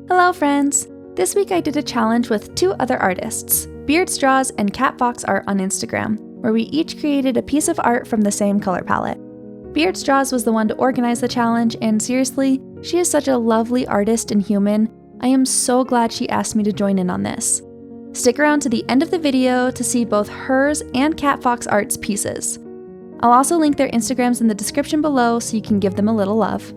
Hello friends! This week I did a challenge with two other artists, Beard Straws and Cat Fox Art on Instagram, where we each created a piece of art from the same color palette. Beard Straws was the one to organize the challenge, and seriously, she is such a lovely artist and human. I am so glad she asked me to join in on this. Stick around to the end of the video to see both hers and Cat Fox Art's pieces. I'll also link their Instagrams in the description below so you can give them a little love.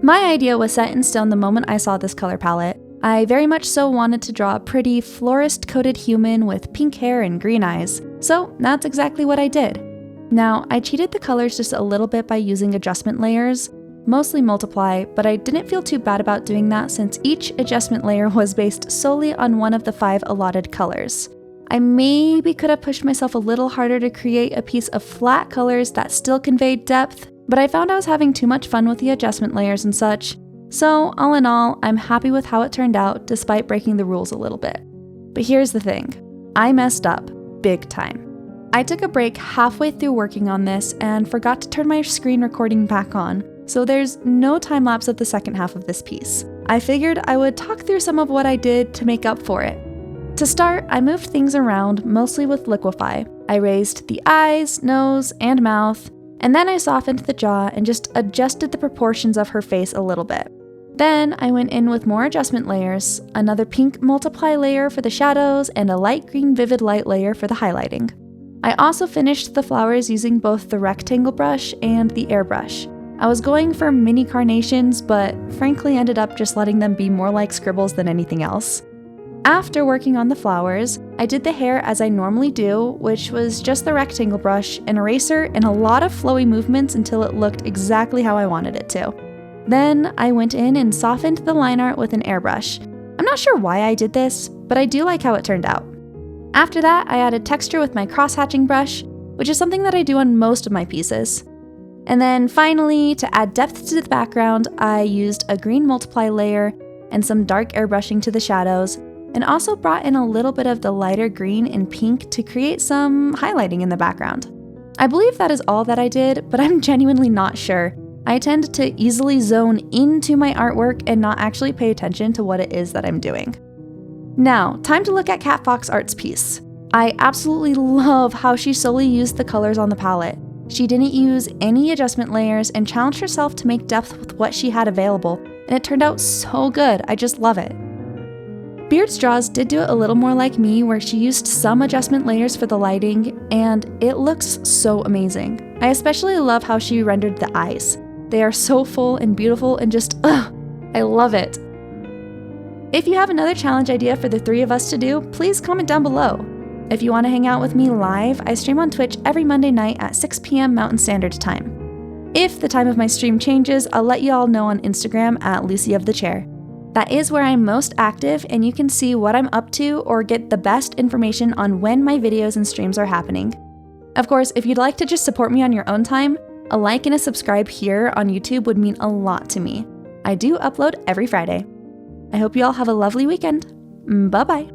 My idea was set in stone the moment I saw this color palette. I very much so wanted to draw a pretty florist-coated human with pink hair and green eyes, so that's exactly what I did. Now, I cheated the colors just a little bit by using adjustment layers, mostly Multiply, but I didn't feel too bad about doing that since each adjustment layer was based solely on one of the 5 allotted colors. I maybe could have pushed myself a little harder to create a piece of flat colors that still conveyed depth, but I found I was having too much fun with the adjustment layers and such. So, all in all, I'm happy with how it turned out despite breaking the rules a little bit. But here's the thing, I messed up, big time. I took a break halfway through working on this and forgot to turn my screen recording back on, so there's no time lapse of the second half of this piece. I figured I would talk through some of what I did to make up for it. To start, I moved things around mostly with Liquify. I raised the eyes, nose, and mouth, and then I softened the jaw and just adjusted the proportions of her face a little bit. Then I went in with more adjustment layers, another pink Multiply layer for the shadows, and a light green Vivid Light layer for the highlighting. I also finished the flowers using both the rectangle brush and the airbrush. I was going for mini carnations, but frankly ended up just letting them be more like scribbles than anything else. After working on the flowers, I did the hair as I normally do, which was just the rectangle brush, an eraser, and a lot of flowy movements until it looked exactly how I wanted it to. Then I went in and softened the line art with an airbrush. I'm not sure why I did this, but I do like how it turned out. After that, I added texture with my cross-hatching brush, which is something that I do on most of my pieces. And then finally, to add depth to the background, I used a green Multiply layer and some dark airbrushing to the shadows, and also brought in a little bit of the lighter green and pink to create some highlighting in the background. I believe that is all that I did, but I'm genuinely not sure. I tend to easily zone into my artwork and not actually pay attention to what it is that I'm doing. Now, time to look at Cat Fox Art's piece. I absolutely love how she solely used the colors on the palette. She didn't use any adjustment layers and challenged herself to make depth with what she had available, and it turned out so good, I just love it. Beard Straws did do it a little more like me, where she used some adjustment layers for the lighting, and it looks so amazing. I especially love how she rendered the eyes. They are so full and beautiful and just, I love it. If you have another challenge idea for the 3 of us to do, please comment down below. If you want to hang out with me live, I stream on Twitch every Monday night at 6 p.m. Mountain Standard Time. If the time of my stream changes, I'll let you all know on Instagram at Lucy of the Chair. That is where I'm most active, and you can see what I'm up to or get the best information on when my videos and streams are happening. Of course, if you'd like to just support me on your own time, a like and a subscribe here on YouTube would mean a lot to me. I do upload every Friday. I hope you all have a lovely weekend. Bye-bye.